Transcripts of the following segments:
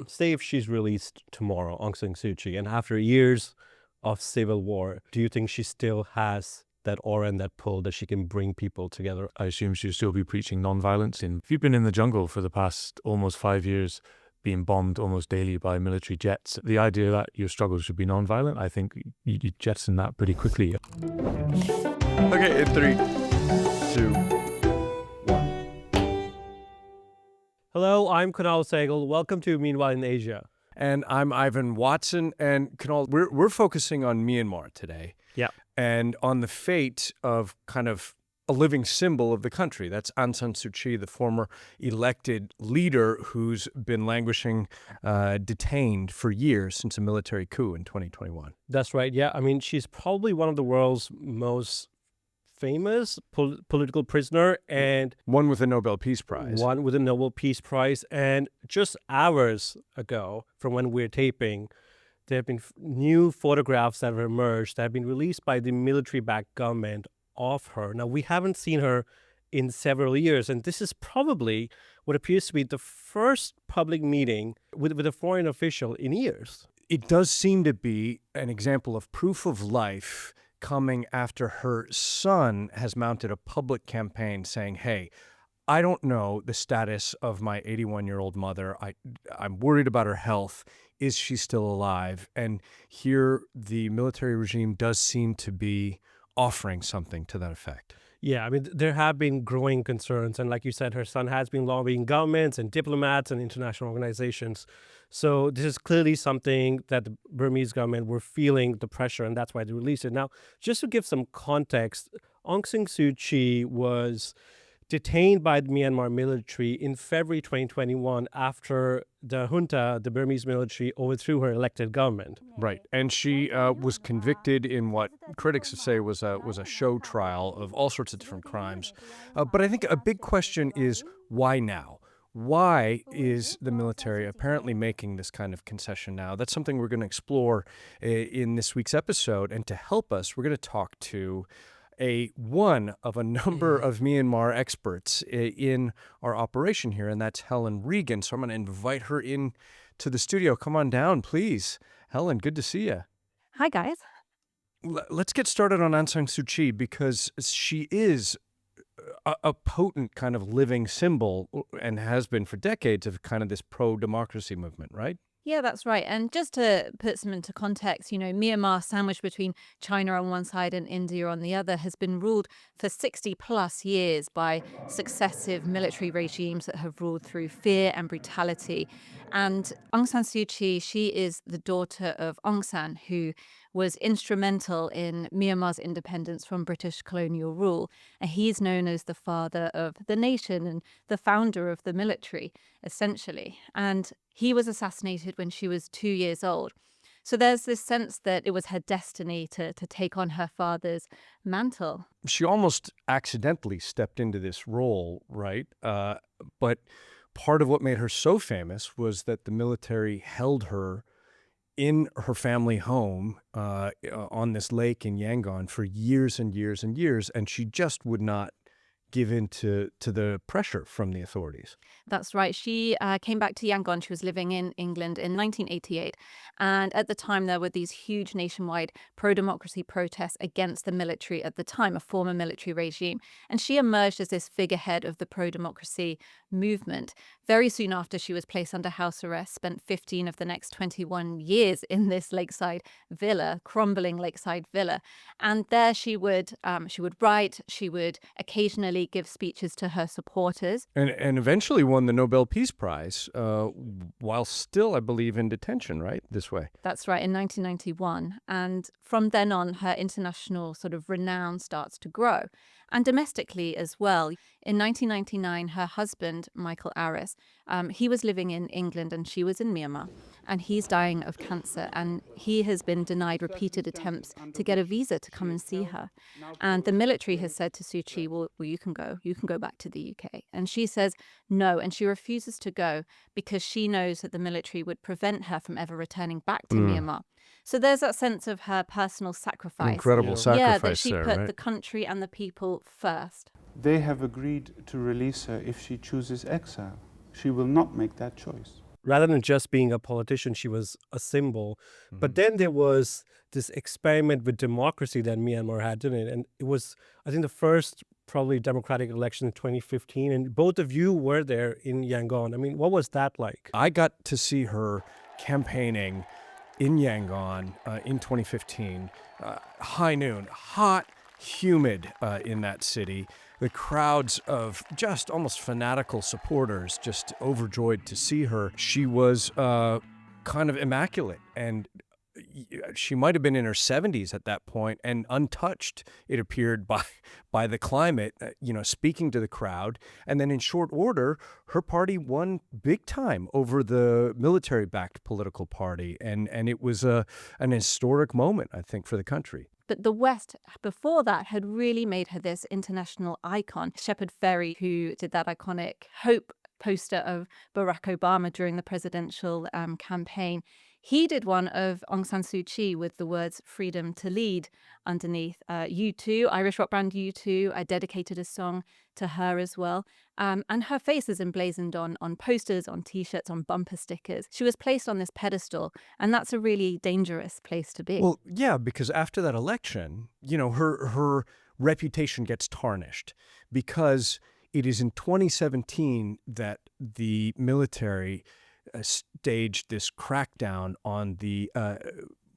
say if she's released tomorrow, Aung San Suu Kyi, and after years of civil war, do you think she still has that aura and that pull that she can bring people together? I assume she'll still be preaching nonviolence. And if you've been in the jungle for the past almost 5 years, being bombed almost daily by military jets, the idea that your struggles should be nonviolent, I think you jettison that pretty quickly. Okay, in 3, 2, 1. Hello, I'm Kunal Sehgal. Welcome to Meanwhile in Asia. And I'm Ivan Watson. And Kunal, we're focusing on Myanmar today. Yeah. And on the fate of kind of a living symbol of the country. That's Aung San Suu Kyi, the former elected leader who's been languishing, detained for years since a military coup in 2021. That's right. Yeah. I mean, she's probably one of the world's most famous political prisoner, and one with a Nobel Peace Prize. One with a Nobel Peace Prize. And just hours ago from when we're taping, there have been new photographs that have emerged that have been released by the military-backed government of her. Now, we haven't seen her in several years, and this is probably what appears to be the first public meeting with a foreign official in years. It does seem to be an example of proof of life coming after her son has mounted a public campaign saying, hey, I don't know the status of my 81-year-old mother. I'm worried about her health. Is she still alive? And here the military regime does seem to be offering something to that effect. Yeah, I mean, there have been growing concerns. And like you said, her son has been lobbying governments and diplomats and international organizations. So this is clearly something that the Burmese government were feeling the pressure, and that's why they released it. Now, just to give some context, Aung San Suu Kyi was detained by the Myanmar military in February 2021 after the junta, the Burmese military, overthrew her elected government. Right. And she was convicted in what critics say was a show trial of all sorts of different crimes. But I think a big question is, why now? Why is the military apparently making this kind of concession now? That's something we're going to explore in this week's episode. And to help us, we're going to talk to one of a number of Myanmar experts in our operation here, and that's Helen Regan. So I'm going to invite her in to the studio. Come on down, please. Helen, good to see you. Hi, guys. Let's get started on Aung San Suu Kyi, because she is a potent kind of living symbol and has been for decades of kind of this pro-democracy movement, right? Yeah, that's right. And just to put some into context, Myanmar, sandwiched between China on one side and India on the other, has been ruled for 60 plus years by successive military regimes that have ruled through fear and brutality. And Aung San Suu Kyi, she is the daughter of Aung San, who was instrumental in Myanmar's independence from British colonial rule. And he's known as the father of the nation and the founder of the military, essentially. And he was assassinated when she was 2 years old. So there's this sense that it was her destiny to take on her father's mantle. She almost accidentally stepped into this role, right? But part of what made her so famous was that the military held her in her family home on this lake in Yangon for years and years and years, and she just would not give in to the pressure from the authorities. That's right. She came back to Yangon. She was living in England in 1988. And at the time, there were these huge nationwide pro-democracy protests against the military at the time, a former military regime. And she emerged as this figurehead of the pro-democracy movement. Very soon after, she was placed under house arrest, spent 15 of the next 21 years in this lakeside villa, crumbling lakeside villa. And there she would write, she would occasionally give speeches to her supporters. And eventually won the Nobel Peace Prize while still, I believe, in detention, right? This way. That's right, in 1991. And from then on, her international sort of renown starts to grow. And domestically as well. In 1999, her husband, Michael Aris, he was living in England and she was in Myanmar. And he's dying of cancer. And he has been denied repeated attempts to get a visa to come and see her. And the military has said to Suu Kyi, well, you can go back to the UK. And she says no. And she refuses to go because she knows that the military would prevent her from ever returning back to Myanmar. So there's that sense of her personal sacrifice. Incredible sacrifice yeah, that she there, put right? the country and the people first. They have agreed to release her if she chooses exile. She will not make that choice. rather than just being a politician, she was a symbol. But then there was this experiment with democracy that Myanmar had done it. And it was, I think, the first probably democratic election in 2015. And both of you were there in Yangon. I mean, what was that like? I got to see her campaigning in Yangon in 2015. High noon, hot, humid in that city. The crowds of just almost fanatical supporters just overjoyed to see her. She was kind of immaculate, and she might have been in her 70s at that point and untouched, it appeared, by the climate, speaking to the crowd. And then in short order, her party won big time over the military-backed political party. And it was an historic moment, I think, for the country. But the West, before that, had really made her this international icon. Shepard Fairey, who did that iconic Hope poster of Barack Obama during the presidential campaign, he did one of Aung San Suu Kyi with the words "freedom to lead" underneath. U2, Irish rock band U2, I dedicated a song to her as well. And her face is emblazoned on posters, on T-shirts, on bumper stickers. She was placed on this pedestal, and that's a really dangerous place to be. Well, yeah, because after that election, her reputation gets tarnished because it is in 2017 that the military staged this crackdown on the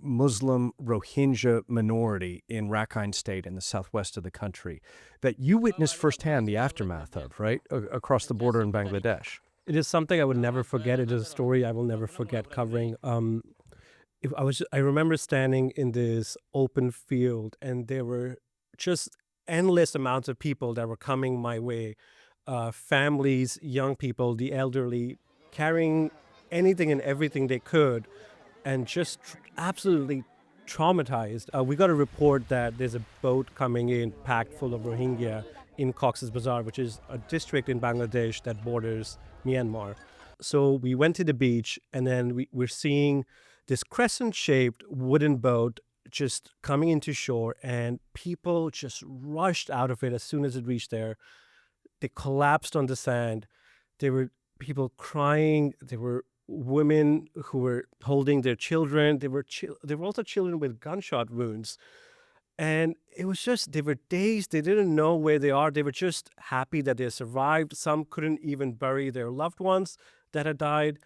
Muslim Rohingya minority in Rakhine State in the southwest of the country that you witnessed firsthand the aftermath of, right? Across the border in Bangladesh. It is something I would never forget. It is a story I will never forget covering. I remember standing in this open field, and there were just endless amounts of people that were coming my way. Families, young people, the elderly, carrying anything and everything they could, and just absolutely traumatized. We got a report that there's a boat coming in packed full of Rohingya in Cox's Bazar, which is a district in Bangladesh that borders Myanmar. So we went to the beach, and then we're seeing this crescent-shaped wooden boat just coming into shore, and people just rushed out of it as soon as it reached there. They collapsed on the sand. There were people crying. There were women who were holding their children. There were also children with gunshot wounds. And it was just, they were dazed. They didn't know where they are. They were just happy that they survived. Some couldn't even bury their loved ones that had died.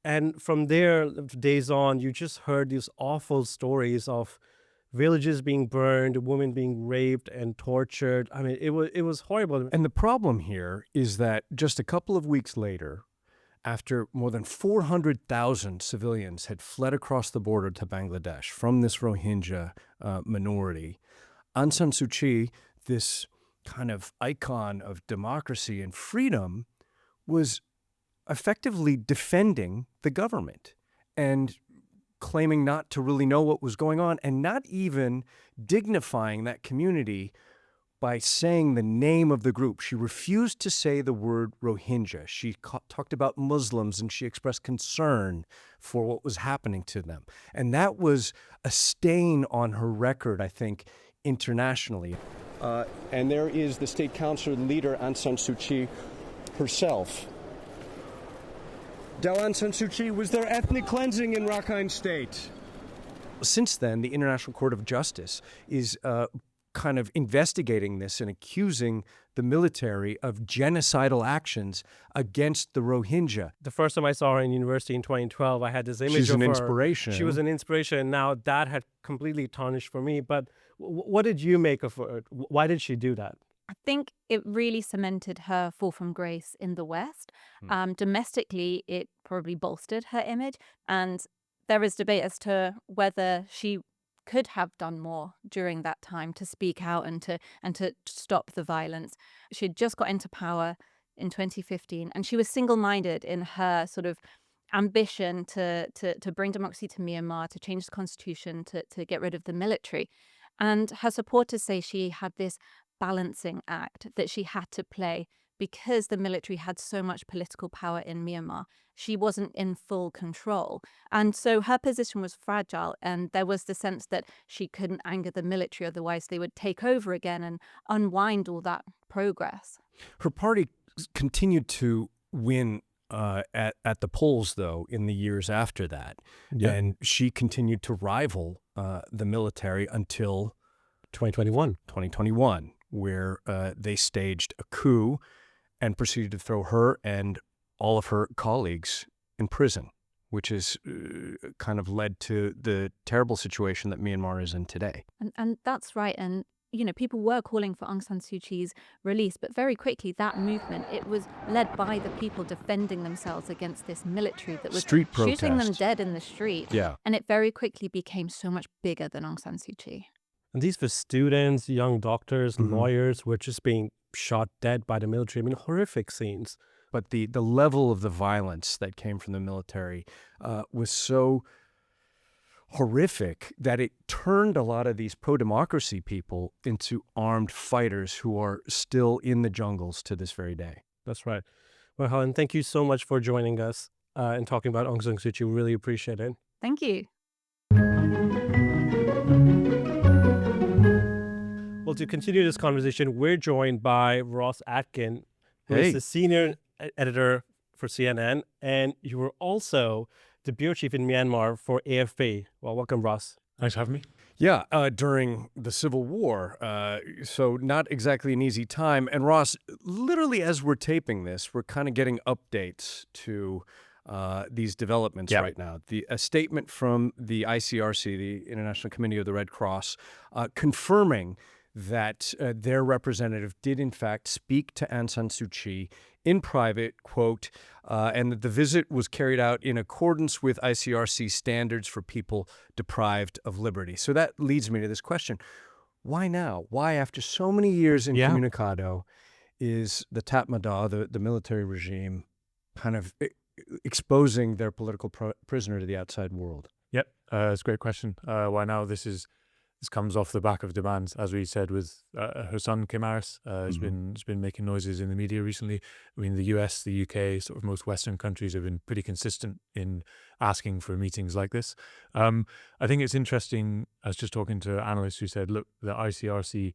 And from there, days on, you just heard these awful stories of villages being burned, women being raped and tortured. I mean, it was horrible. And the problem here is that just a couple of weeks later, after more than 400,000 civilians had fled across the border to Bangladesh from this Rohingya minority, Aung San Suu Kyi, this kind of icon of democracy and freedom, was effectively defending the government and claiming not to really know what was going on, and not even dignifying that community by saying the name of the group. She refused to say the word Rohingya. She talked about Muslims, and she expressed concern for what was happening to them. And that was a stain on her record, I think, internationally. And there is the state council leader, Aung San Suu Kyi herself. Aung San Suu Kyi, was there ethnic cleansing in Rakhine State? Since then, the International Court of Justice is kind of investigating this and accusing the military of genocidal actions against the Rohingya. The first time I saw her in university in 2012, I had this image She's of an her. inspiration. She was an inspiration, and now that had completely tarnished for me. But what did you make of her? Why did she do that? I think it really cemented her fall from grace in the West. Domestically, it probably bolstered her image. And there is debate as to whether she could have done more during that time to speak out and to stop the violence. She had just got into power in 2015, and she was single-minded in her sort of ambition to bring democracy to Myanmar, to change the constitution, to get rid of the military. And her supporters say she had this balancing act that she had to play because the military had so much political power in Myanmar. She wasn't in full control. And so her position was fragile, and there was the sense that she couldn't anger the military, otherwise they would take over again and unwind all that progress. Her party continued to win at the polls, though, in the years after that. Yeah. And she continued to rival the military until 2021. 2021, where they staged a coup and proceeded to throw her and all of her colleagues in prison, which has kind of led to the terrible situation that Myanmar is in today. And that's right. And people were calling for Aung San Suu Kyi's release, but very quickly that movement, it was led by the people defending themselves against this military that was Street shooting them protest. dead in the street. Yeah. And it very quickly became so much bigger than Aung San Suu Kyi. And these were students, young doctors, Mhm. lawyers were just being shot dead by the military. I mean, horrific scenes. But the level of the violence that came from the military was so horrific that it turned a lot of these pro-democracy people into armed fighters who are still in the jungles to this very day. That's right. Well, Helen, thank you so much for joining us and talking about Aung San Suu Kyi. We really appreciate it. Thank you. Well, to continue this conversation, we're joined by Ross Atkin, who is Hey. the senior editor for CNN, and you were also the bureau chief in Myanmar for AFP. Well, welcome, Ross. Thanks for having me. Yeah, during the Civil War, so not exactly an easy time. And Ross, literally as we're taping this, we're kind of getting updates to these developments Yeah. right now. A statement from the ICRC, the International Committee of the Red Cross, confirming that their representative did in fact speak to Aung San Suu Kyi in private, quote, and that the visit was carried out in accordance with ICRC standards for people deprived of liberty. So that leads me to this question. Why now? Why, after so many years in Yeah. Communicado, is the Tatmadaw, the military regime, kind of exposing their political prisoner to the outside world? Yep, it's a great question. Why now? This comes off the back of demands, as we said, with her son Kim Harris. Has been making noises in the media recently. I mean, the US, the UK, sort of most Western countries have been pretty consistent in asking for meetings like this. I think it's interesting. I was just talking to analysts who said, look, the ICRC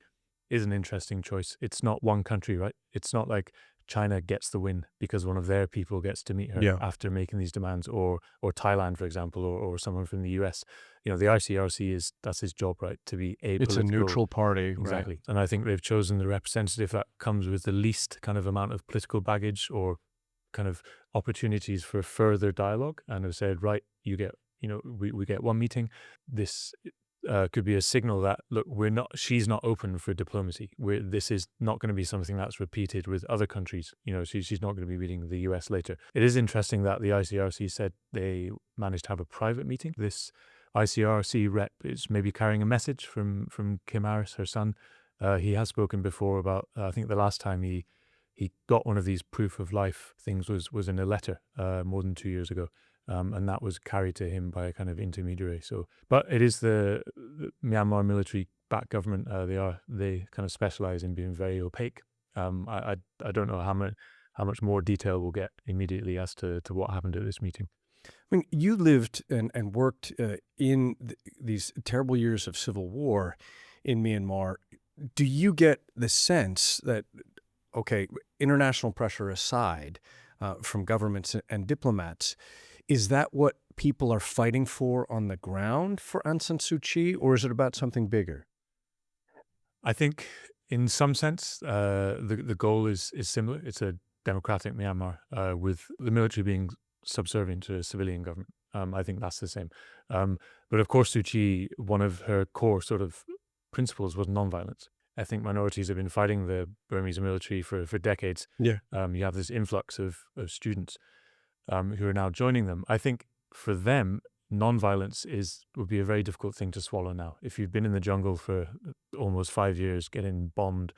is an interesting choice. It's not one country, right? It's not like China gets the win because one of their people gets to meet her Yeah. after making these demands, or Thailand, for example, or someone from the US. The ICRC that's his job, right? To be apolitical. It's a neutral party. Exactly. Right? And I think they've chosen the representative that comes with the least kind of amount of political baggage or kind of opportunities for further dialogue, and have said, right, you get, we get one meeting. This could be a signal that, look, she's not open for diplomacy. This is not going to be something that's repeated with other countries. She's not going to be meeting the US later. It is interesting that the ICRC said they managed to have a private meeting. This ICRC rep is maybe carrying a message from Kim Harris, her son. He has spoken before about, I think the last time he got one of these proof of life things was in a letter more than 2 years ago. And that was carried to him by a kind of intermediary. But it is the Myanmar military-backed government. They kind of specialize in being very opaque. I don't know how much more detail we'll get immediately as to what happened at this meeting. I mean, you lived and worked in these terrible years of civil war in Myanmar. Do you get the sense that, okay, international pressure aside from governments and diplomats, is that what people are fighting for on the ground for Aung San Suu Kyi, or is it about something bigger? I think in some sense, the goal is similar. It's a democratic Myanmar with the military being subservient to a civilian government. I think that's the same. But of course, Suu Kyi, one of her core sort of principles was nonviolence. Ethnic minorities have been fighting the Burmese military for decades. Yeah. You have this influx of students who are now joining them. I think for them, nonviolence would be a very difficult thing to swallow now. If you've been in the jungle for almost 5 years, getting bombed,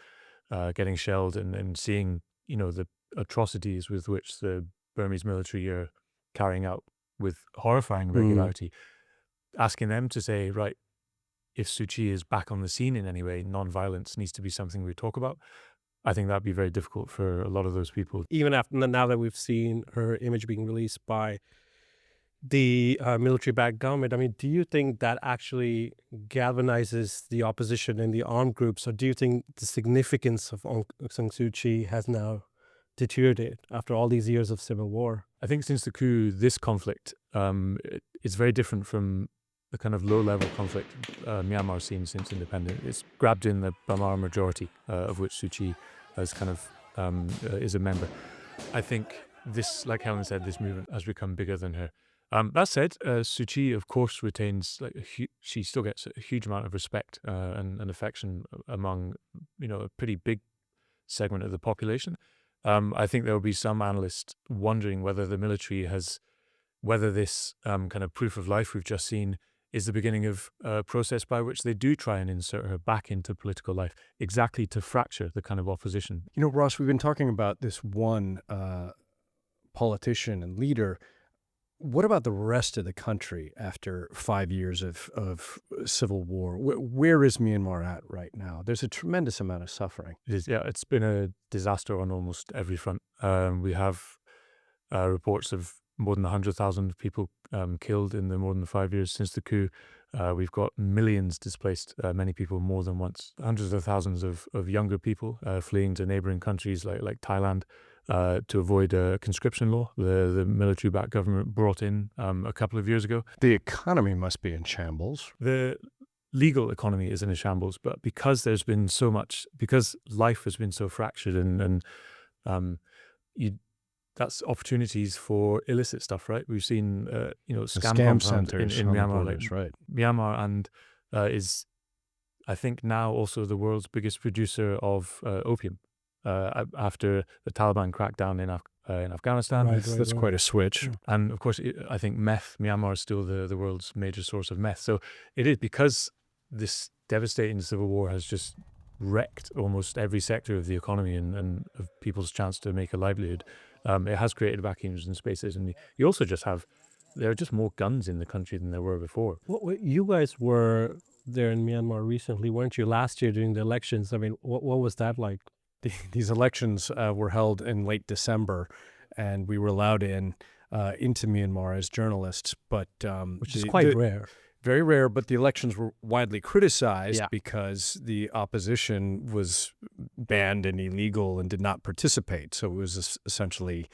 getting shelled, and seeing the atrocities with which the Burmese military are carrying out with horrifying regularity, asking them to say, right, if Suu Kyi is back on the scene in any way, nonviolence needs to be something we talk about. I think that'd be very difficult for a lot of those people. Even now that we've seen her image being released by the military-backed government, I mean, do you think that actually galvanizes the opposition and the armed groups, or do you think the significance of Aung San Suu Kyi has now deteriorate after all these years of civil war? I think since the coup, this conflict it's very different from the kind of low-level conflict Myanmar's seen since independence. It's grabbed in the Bamar majority, of which Suu Kyi is kind of is a member. I think this, like Helen said, this movement has become bigger than her. That said, Suu Kyi, of course, retains she still gets a huge amount of respect and affection among a pretty big segment of the population. I think there will be some analysts wondering whether the military whether this kind of proof of life we've just seen is the beginning of a process by which they do try and insert her back into political life, exactly to fracture the kind of opposition. Ross, we've been talking about this one politician and leader. What about the rest of the country after 5 years of civil war? Where is Myanmar at right now? There's a tremendous amount of suffering. It is, yeah, it's been a disaster on almost every front. We have reports of more than 100,000 people killed in the more than 5 years since the coup. We've got millions displaced, many people more than once. Hundreds of thousands of younger people fleeing to neighboring countries like Thailand to avoid a conscription law the military-backed government brought in a couple of years ago. The economy must be in shambles. The legal economy is in a shambles, but because there's been so much, because life has been so fractured and that's opportunities for illicit stuff, right? We've seen, scam centers in Myanmar, borders, right? Myanmar, and is, I think, now also the world's biggest producer of opium after the Taliban crackdown in Afghanistan. That's quite a switch. And of course, I think Myanmar is still the world's major source of meth. So it is because this devastating civil war has just wrecked almost every sector of the economy and of people's chance to make a livelihood. It has created vacuums and spaces, and you also just have, there are just more guns in the country than there were before. You guys were there in Myanmar recently, weren't you, last year during the elections? I mean, what was that like? These elections were held in late December, and we were allowed into Myanmar as journalists, but which is quite rare. Very rare, but the elections were widely criticized because the opposition was banned and illegal and did not participate. So it was essentially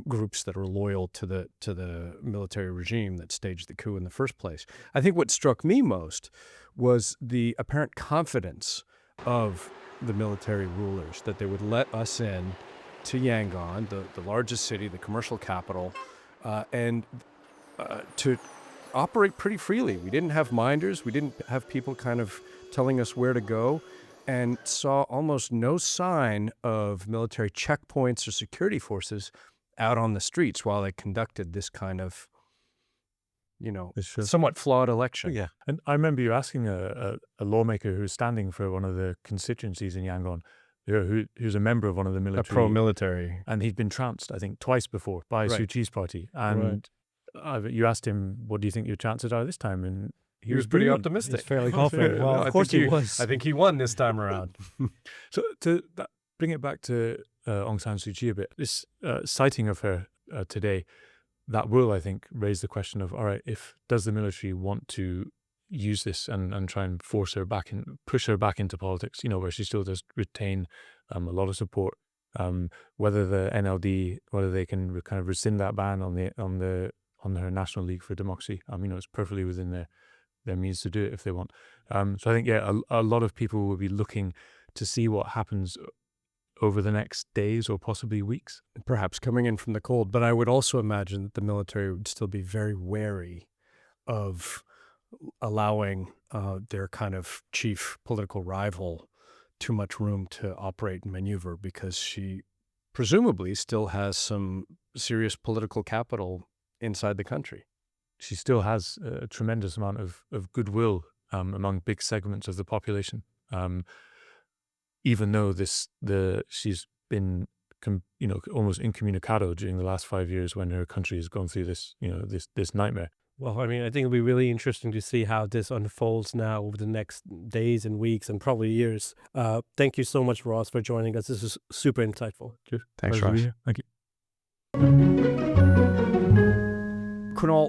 groups that were loyal to the military regime that staged the coup in the first place. I think what struck me most was the apparent confidence of the military rulers that they would let us in to Yangon, the largest city, the commercial capital, and to operate pretty freely. We didn't have minders. We didn't have people kind of telling us where to go, and saw almost no sign of military checkpoints or security forces out on the streets while they conducted this kind of, somewhat flawed election. Yeah. And I remember you asking a lawmaker who was standing for one of the constituencies in Yangon, who's a member of one of the military. A pro-military. And he'd been trounced, I think, twice before by Suu Kyi's party. And you asked him, what do you think your chances are this time? And he was pretty optimistic. He's fairly confident. Well, of course he was. I think he won this time around. So to bring it back to Aung San Suu Kyi a bit, this sighting of her today, that will, I think, raise the question of, all right, does the military want to use this and try and push her back into politics, where she still does retain a lot of support, whether the NLD, whether they can kind of rescind that ban on her National League for Democracy. It's perfectly within their means to do it if they want. So I think, a lot of people will be looking to see what happens over the next days or possibly weeks. Perhaps coming in from the cold, but I would also imagine that the military would still be very wary of allowing their kind of chief political rival too much room to operate and maneuver, because she presumably still has some serious political capital inside the country. She still has a tremendous amount of goodwill among big segments of the population. Even though she's been almost incommunicado during the last 5 years when her country has gone through this this nightmare. Well, I think it'll be really interesting to see how this unfolds now over the next days and weeks and probably years. Thank you so much, Ross, for joining us. This is super insightful. Thanks, Ross. Thank you. Kunal,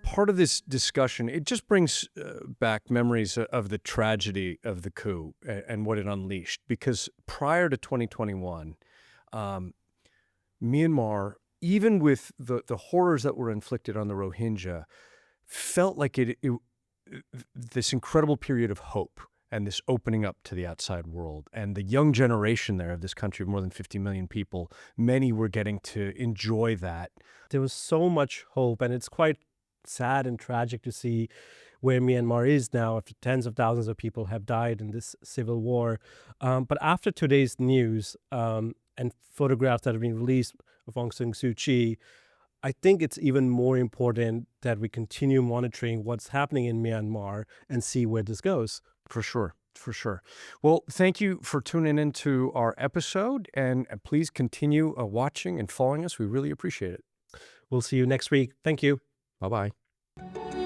part of this discussion, it just brings back memories of the tragedy of the coup and what it unleashed. Because prior to 2021, Myanmar, even with the horrors that were inflicted on the Rohingya, felt like this incredible period of hope and this opening up to the outside world. And the young generation there of this country of more than 50 million people, many were getting to enjoy that. There was so much hope, and it's quite sad and tragic to see where Myanmar is now after tens of thousands of people have died in this civil war. But after today's news and photographs that have been released of Aung San Suu Kyi, I think it's even more important that we continue monitoring what's happening in Myanmar and see where this goes. For sure. For sure. Well, thank you for tuning into our episode, and please continue watching and following us. We really appreciate it. We'll see you next week. Thank you. Bye-bye.